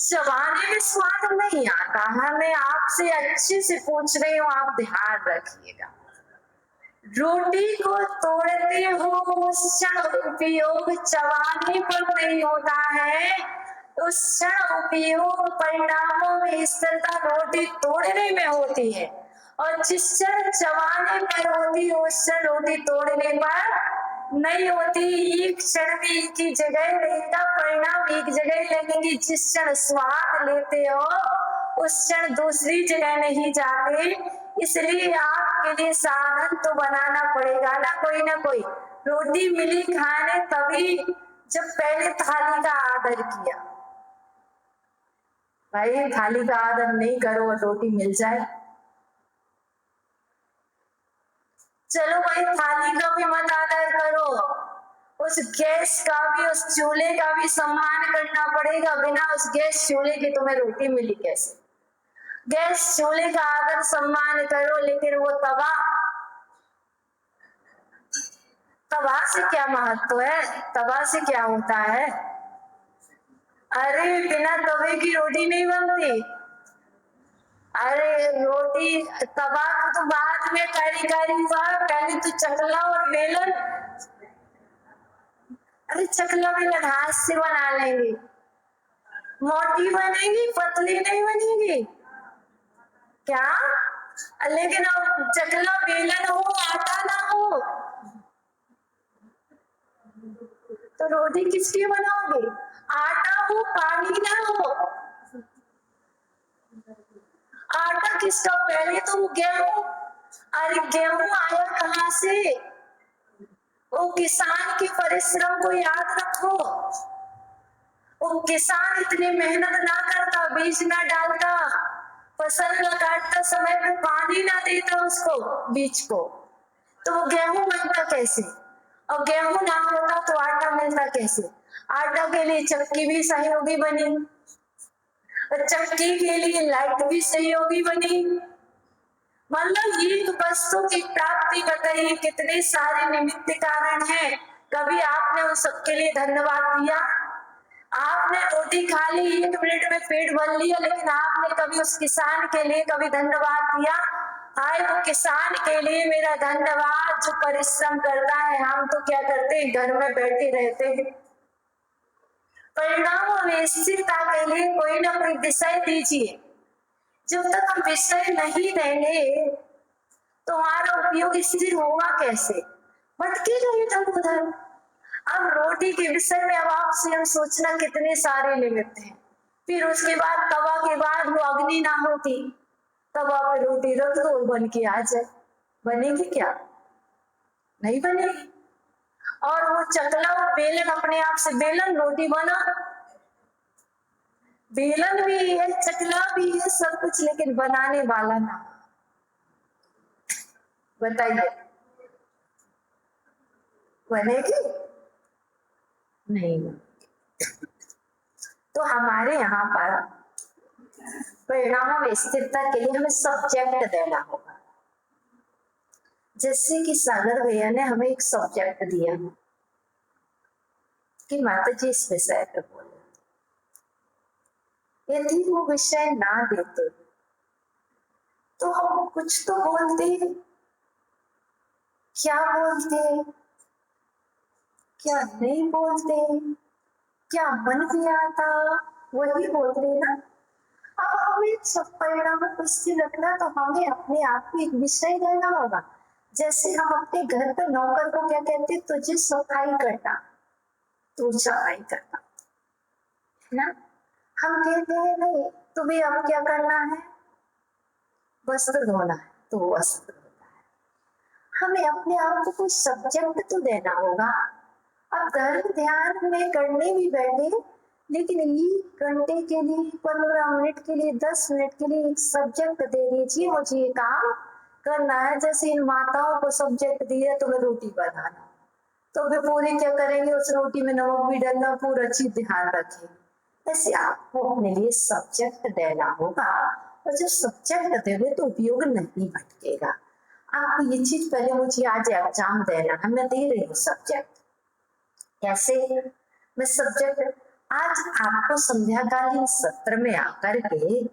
[SPEAKER 1] चबाने में स्वाद नहीं आता है। मैं आपसे अच्छे से पूछ रही हूँ, आप ध्यान रखिएगा। रोटी को तोड़ते हो उस क्षण उपयोग चबाने पर नहीं होता है, उस क्षण उपयोग परिणामों में स्थिरता रोटी तोड़ने में होती है। और जिस क्षण चबाने पर होती है उस क्षण रोटी तोड़ने पर नहीं होती। एक क्षण भी एक ही जगह रहेगा, परिणाम एक जगह लगेंगे। जिस क्षण स्वाद लेते हो उस क्षण दूसरी जगह नहीं जाते। इसलिए आपके लिए साधन तो बनाना पड़ेगा ना कोई। रोटी मिली खाने तभी जब पहले थाली का आदर किया। भाई थाली का आदर नहीं करो और रोटी मिल जाए, चलो भाई थाली का भी मत आदर करो, उस गैस का भी, उस चूल्हे का भी सम्मान करना पड़ेगा। बिना उस गैस चूल्हे की तुम्हें रोटी मिली कैसे? गैस चूल्हे का आदर सम्मान करो, लेकिन वो तवा से क्या महत्व है? तवा से क्या होता है? अरे बिना तवे की रोटी नहीं बनती। अरे रोटी तवा तो बाद में कारी हुआ, पहले तो चकला और बेलन। अरे चकला बेलन हाथ से बना लेंगे, मोटी बनेगी, पतली नहीं बनेगी क्या? लेकिन अब चकला बेलन हो, आटा ना हो तो रोटी किसकी बनाओगे? आटा हो, पानी ना हो। आटा किसका? पहले तो गेहूं। अरे गेहूं आया कहां से? वो किसान के परिश्रम को याद रखो। वो किसान इतनी मेहनत ना करता, बीज ना डालता, फसल न काटता, समय पे पानी ना देता उसको, बीज को, तो वो गेहूं बनता कैसे? और गेहूं ना होता तो आटा मिलता कैसे? आटा के लिए चक्की भी सहयोगी बनी, और चक्की के लिए लाइट भी सहयोगी बनी। मतलब एक वस्तु की प्राप्ति बताइए कितने सारे निमित्त कारण हैं। कभी आपने उन सबके लिए धन्यवाद दिया? आपने रोटी खा ली, 1 मिनट में पेट भर लिया, लेकिन आपने कभी उस किसान के लिए कभी धन्यवाद दिया? हाय वो किसान के लिए मेरा धन्यवाद जो परिश्रम करता है। हम तो क्या करते हैं, घर में बैठे रहते हैं। परिणामों में स्थिरता के लिए कोई ना कोई विषय दीजिए। जब तक हम विषय नहीं देंगे तो हमारा उपयोग स्थिर होगा कैसे? भटकेगा इधर उधर। अब रोटी के विषय में अब आपसे हम सोचना कितने सारे निमित्त हैं। फिर उसके बाद तवा के बाद वो अग्नि ना होती, तवा पे रोटी रख दो बन के आ जाए, बनेगी क्या? नहीं बनेगी। और वो चकला और बेलन अपने आप से, बेलन रोटी बना, बेलन भी है, चकला भी है, सब कुछ, लेकिन बनाने वाला ना। बताइए, बनेगी? नहीं। तो हमारे यहाँ पर परिणामों में स्थिरता के लिए हमें सब्जेक्ट देना होगा। जैसे कि सागर भैया ने हमें एक सब्जेक्ट दिया कि माता जी इस विषय पर बोले। यदि वो विषय ना देते तो हम कुछ तो बोलते, क्या बोलते, क्या नहीं बोलते, क्या मन में आता वही बोलते ना। अब हमें सब परिणामों को स्थिर रखना तो हमें अपने आप को एक विषय देना होगा। जैसे हम अपने घर पे नौकर को क्या कहते, तुझे सफाई करना, तू सफाई करना ना। हम कहते हैं नहीं, तुम्हें अब क्या करना है, वस्त्र धोना है, तो वस्त्र धोना है। हमें अपने आप को कोई सब्जेक्ट तो देना होगा। अब धर्म ध्यान में करने भी बैठे, लेकिन 1 घंटे के लिए, 15 मिनट के लिए, 10 मिनट के लिए एक सब्जेक्ट दे दीजिए, मुझे ये काम करना है। जैसे इन माताओं को सब्जेक्ट दिया तुम्हें रोटी बनाना, तो वे पूरी क्या करेंगे, उस रोटी में नमक भी डालना, पूरा चीज ध्यान रखें। ऐसे आपको अपने लिए सब्जेक्ट देना होगा, और जब सब्जेक्ट देंगे तो उपयोग नहीं भटकेगा। आपको ये चीज पहले मुझे आज एग्जाम देना है, मैं दे रही हूँ सब्जेक्ट। कैसे मैं सब्जेक्ट आज आपको संध्याकालीन सत्र में आकर के,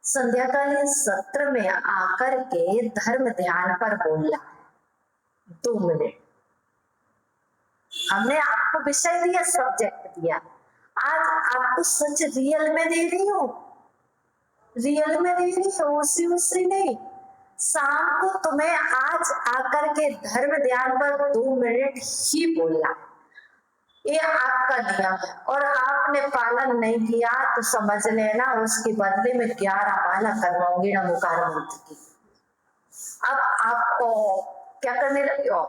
[SPEAKER 1] संध्याकालीन सत्र में आकर के धर्म ध्यान पर बोलना है 2 मिनट। हमने आपको विषय दिया, सब्जेक्ट दिया, आज आपको सच रियल में दे रही हूँ, रियल में दे रही हूँ, उसी नहीं। शाम को तुम्हें आज आकर के धर्म ध्यान पर 2 मिनट ही बोलना है, ये आपका नियम है। और आपने पालन नहीं किया तो समझ लेना उसके बदले में 11 माला करवाऊंगी नमोकार मंत्र की। अब आपको क्या करने लगे हो,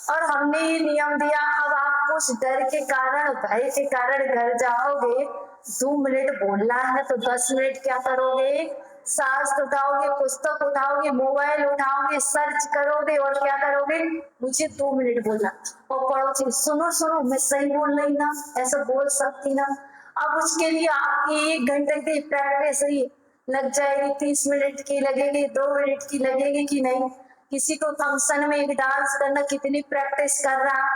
[SPEAKER 1] और हमने ये नियम दिया। अब आप उस डर के कारण, भय के कारण घर जाओगे, 2 मिनट बोलना है तो 10 मिनट क्या करोगे, शास्त्र उठाओगे, पुस्तक उठाओगे, मोबाइल उठाओगे, सर्च करोगे और क्या करोगे, मुझे 2 मिनट बोलना। और पड़ोसी सुनो सुनो मैं सही बोल रही ना, ऐसा बोल सकती ना। अब उसके लिए आपकी 1 घंटे की प्रैक्टिस ही लग जाएगी, 30 मिनट की लगेगी, 2 मिनट की लगेगी कि नहीं। किसी को फंक्शन में एक डांस करना कितनी प्रैक्टिस कर रहा,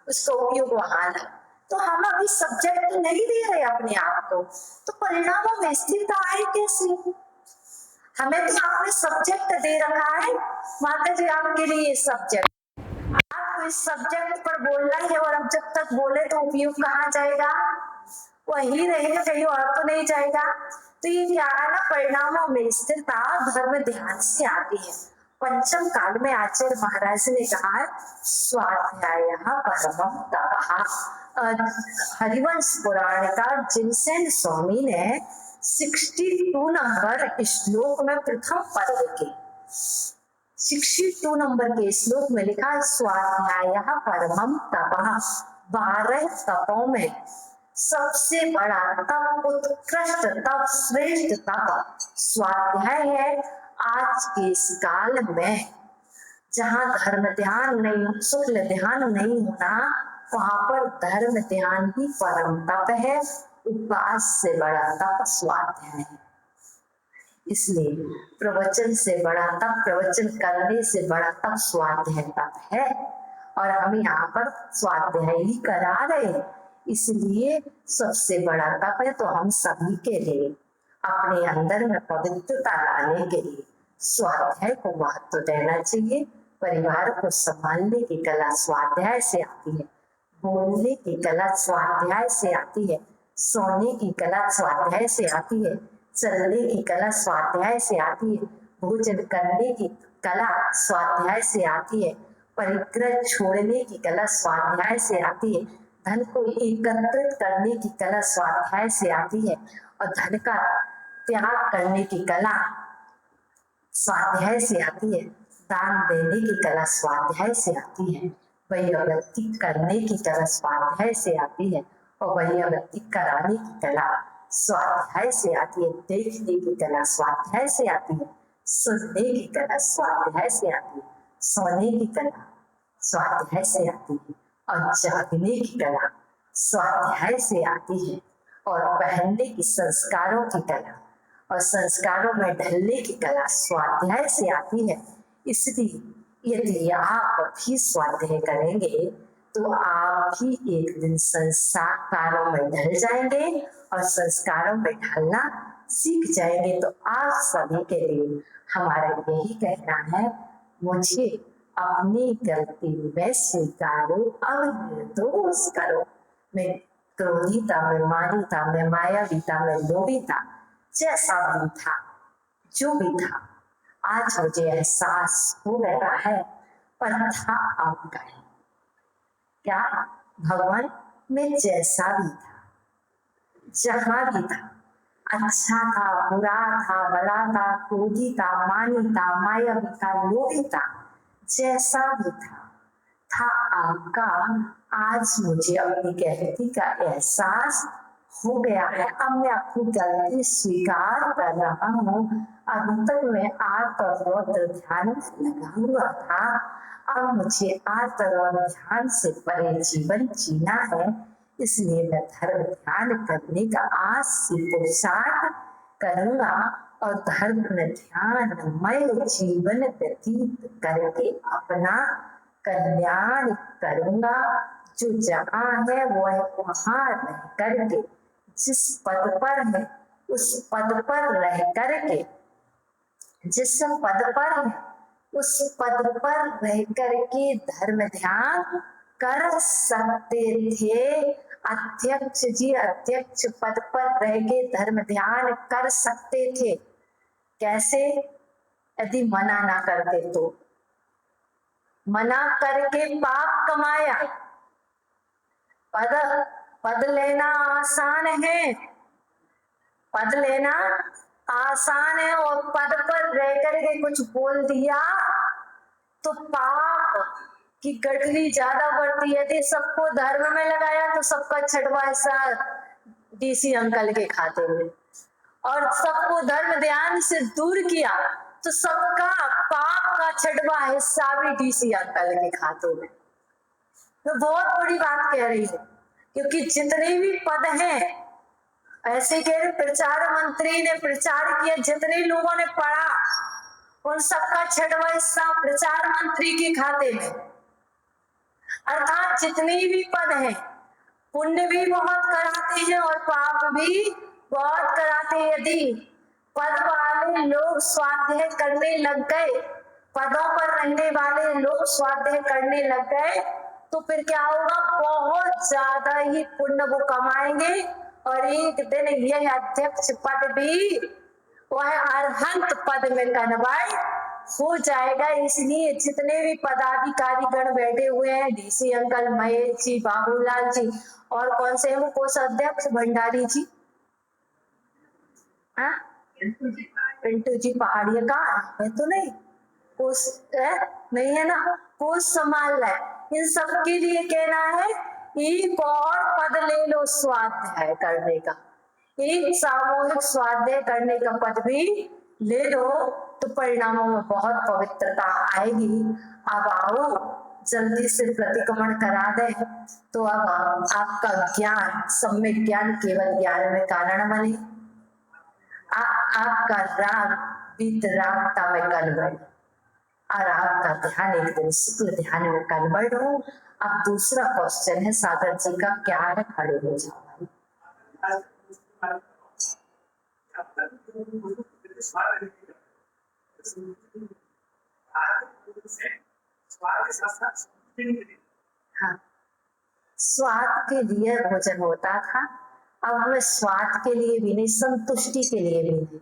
[SPEAKER 1] उसका उपयोग वहां है। तो हम अभी सब्जेक्ट नहीं दे रहे अपने आप को, तो परिणामों में स्थिरता आए कैसे। हमें तो आपने सब्जेक्ट दे रखा है, माता जी आपके लिए सब्जेक्ट, आपको इस सब्जेक्ट पर बोलना है। और अब जब तक बोले तो उपयोग कहाँ जाएगा, वही रहेगा, कहीं और तो नहीं जाएगा। तो ये क्या है ना, परिणामों में स्थिरता धर्म ध्यान से आती है। पंचम काल में आचार्य महाराज ने कहा स्वाध्याय परमम तपः। हरिवंश पुराण का जिनसेन स्वामी ने 62 नंबर श्लोक में प्रथम पद के 62 नंबर के श्लोक में लिखा स्वाध्याय परमम तपः। 12 तपों में सबसे बड़ा तप, उत्कृष्ट तप, श्रेष्ठ तप स्वाध्याय है। आज के इस काल में जहाँ धर्म ध्यान नहीं, शुक्ल ध्यान नहीं होना, वहां पर धर्म ध्यान ही परम तप है। उपवास से बड़ा तप स्वाध्याय है। इसलिए प्रवचन से बड़ा तप, प्रवचन करने से बड़ा तप स्वाध्याय तप है। और हम यहाँ पर स्वाध्याय ही करा रहे, इसलिए सबसे बड़ा तप है। तो हम सभी के लिए अपने अंदर में पवित्रता लाने के लिए स्वाध्याय को महत्व देना चाहिए। परिवार को संभालने की कला स्वाध्याय से आती है, बोलने की कला स्वाध्याय से आती है, सोने की कला स्वाध्याय से आती है, चलने की कला स्वाध्याय से आती है, भोजन करने की कला स्वाध्याय से आती है, परिग्रह छोड़ने की कला स्वाध्याय से आती है, धन को एकत्रित करने की कला स्वाध्याय से आती है, और धन का त्याग करने की कला स्वाध्याय से आती है, दान देने की कला स्वाध्याय से आती है, वैयक्ति करने की कला स्वाध्याय से आती है, और वैयक्ति कराने की कला स्वाध्याय से आती है, देखने की कला स्वाध्याय से आती है, सुनने की कला स्वाध्याय से आती है, सोने की कला स्वाध्याय से आती है और जागने की कला स्वाध्याय से आती है और पहनने की संस्कारों की कला और संस्कारों में ढलने की कला स्वाध्याय से आती है। इसलिए यदि आप भी स्वाध्याय करेंगे तो आप भी एक दिन संस्कारों में ढल जाएंगे और संस्कारों में ढलना सीख जाएंगे। तो आप सभी के लिए हमारा यही कहना है, मुझे अपनी गलती में स्वीकारो, अब निर्दोष करो। मैं क्रोधी था, मैं मानी था, मैं मायावी था, मैं लोभी था, जैसा भी था, जो भी था, आज मुझे एहसास हो गया है पर था आपका है। क्या भगवान, मैं जैसा भी था, जहां भी था, अच्छा था, बुरा था, भला था, क्रोधी था, मानी था, मायावी था, लोभी था, जैसा भी था आपका। आज मुझे अपनी गलती का एहसास हो गया है। अब मैं अपनी गलती स्वीकार कर रहा हूँ। अभी तक मैं आप पर ध्यान लगा हुआ था, अब मुझे आप और ध्यान से परे जीवन जीना है। इसलिए मैं धर्म ध्यान करने का आज से पुरुषार्थ करूंगा और धर्म ध्यानमय जीवन व्यतीत करके अपना कल्याण करूंगा। जो जहाँ है वह वहां रह करके, जिस पद पर है उस पद पर रह करके, जिस पद पर है उस पद पर रह करके धर्म ध्यान कर सकते थे। अध्यक्ष जी अध्यक्ष पद पर रह के धर्म ध्यान कर सकते थे। कैसे? यदि मना ना करते तो। मना करके पाप कमाया। पद लेना आसान है, पद लेना आसान है और पद पर रह करके कुछ बोल दिया तो पाप की गठरी ज्यादा बढ़ती है। यदि सबको धर्म में लगाया तो सबका छठवां हिस्सा डीसी अंकल के खाते में, और सबको धर्म ध्यान से दूर किया तो सबका पाप का छठवां हिस्सा भी डीसी अंकल के खाते में। तो बहुत बड़ी बात कह रही हूँ, क्योंकि जितने भी पद हैं, ऐसे कह रहे प्रचार मंत्री ने प्रचार किया, जितने लोगों ने पढ़ा उन सबका छठवां हिस्सा प्रचार मंत्री के खाते में। अर्थात जितने भी पद हैं, पुण्य भी बहुत कराते हैं और पाप भी बहुत कराते हैं। यदि पद वाले लोग स्वाध्याय करने लग गए, पदों पर रहने वाले लोग स्वाध्याय करने लग गए तो फिर क्या होगा? बहुत ज्यादा ही पुण्य वो कमाएंगे और एक दिन यह अध्यक्ष पद भी वह अरहंत पद में कन्वर्ट हो जाएगा। इसलिए जितने भी पदाधिकारी गण बैठे हुए हैं, डीसी अंकल, महेश जी, बाबूलाल जी और कौन से वो कोषाध्यक्ष भंडारी जी, पिंटू जी पहाड़िया का है तो नहीं, कोष नहीं है ना, कोष संभाल रहा है। इन सब के लिए कहना है एक और पद ले लो स्वाध्याय करने का, एक सामूहिक स्वाध्याय करने का पद भी ले लो तो परिणामों में बहुत पवित्रता आएगी। अब आओ जल्दी से प्रतिक्रमण करा दे तो अब आपका ज्ञान, सम्यक ज्ञान केवल ज्ञान में कारण बने। आपका राग वितरागता में कन्वर्ट और आपका ध्यान एक दिन शुक्ल ध्यान में कन्वर्ट हो। अब दूसरा क्वेश्चन है सागर जी का, क्या है? खड़े हो जाओ। हाँ, स्वाद के लिए भोजन होता था, अब हमें स्वाद के लिए भी नहीं, संतुष्टि के लिए भी नहीं।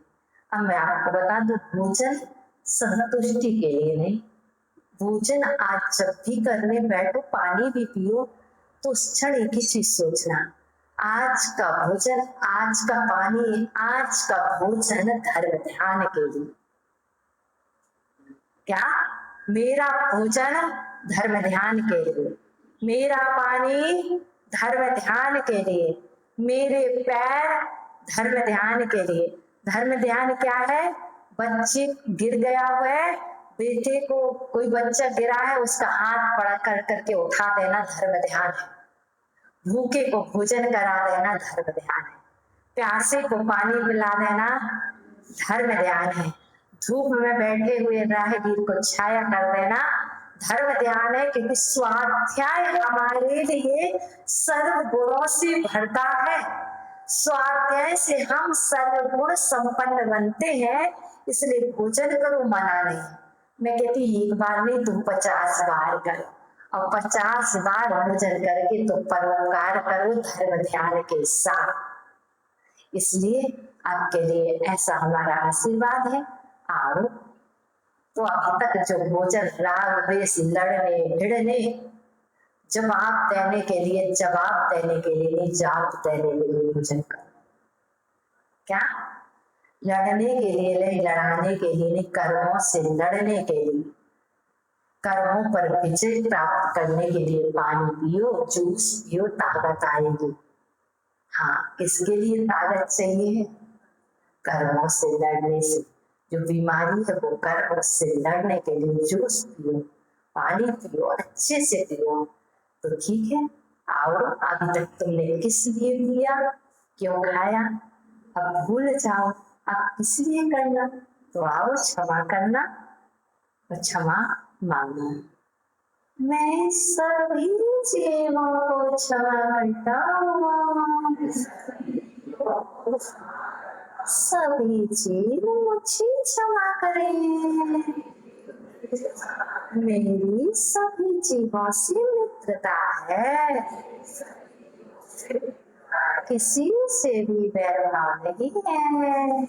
[SPEAKER 1] अब मैं आपको बता दूं, भोजन संतुष्टि के लिए नहीं। भोजन आज जब भी करने बैठो, पानी भी पियो तो उस क्षण एक ही चीज सोचना, आज का भोजन, आज का पानी, आज का भोजन धर्म ध्यान के लिए। क्या? मेरा भोजन धर्म ध्यान के लिए, मेरा पानी धर्म ध्यान के लिए, मेरे पैर धर्म ध्यान के लिए। धर्म ध्यान क्या है? बच्चे गिर गया हुआ है, बेटे को कोई बच्चा गिरा है उसका हाथ पड़ा कर करके उठा देना धर्म ध्यान है। भूखे को भोजन करा देना धर्म ध्यान है। प्यासे को पानी पिला देना धर्म ध्यान है। धूप में बैठे हुए राहगीर को छाया कर देना धर्म ध्यान है। क्योंकि स्वाध्याय हमारे लिए सर्व गुणों से भरता है। स्वाध्याय से हम सर्वगुण संपन्न बनते हैं। इसलिए भोजन करो, मना नहीं। मैं कहती एक बार नहीं तुम 50 बार करो, और 50 बार भोजन करके तो परोपकार करो धर्म ध्यान के साथ। इसलिए आपके लिए ऐसा हमारा आशीर्वाद है। और तो अभी तक जो भोजन राग द्वेष लड़ने भिड़ने जवाब देने के लिए नहीं, जाप देने के लिए भोजन करो। क्या लड़ने के लिए नहीं, लड़ाने के लिए नहीं, कर्मों से लड़ने के लिए, कर्मों पर विजय प्राप्त करने के लिए पानी पियो, जूस पियो, ताकत आएगी। हाँ, किसके लिए ताकत चाहिए? कर्मों से लड़ने से। जो बीमारी है वो कर्मों से लड़ने के लिए जूस पियो, पानी पियो, अच्छे से पियो तो ठीक है। और अभी तक तुमने किस लिए पिया, क्यों खाया, अब भूल जाओ। अब किस लिए करना, तो आओ क्षमा करना और क्षमा मांगना। मैं सभी जीवों को क्षमा करता हूँ, सभी जीव मुझे क्षमा करें। मेरी सभी जीवों से मित्रता है, किसी से भी बैरभाव नहीं है।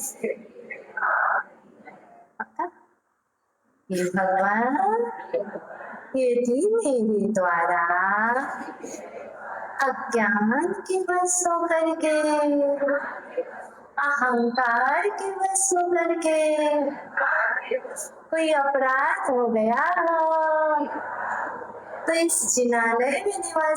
[SPEAKER 1] ये भगवान, यदि मेरे द्वारा अज्ञान के वश होकर के, अहंकार के वश होकर के कोई अपराध हो गया तो इस जिनालय में निवास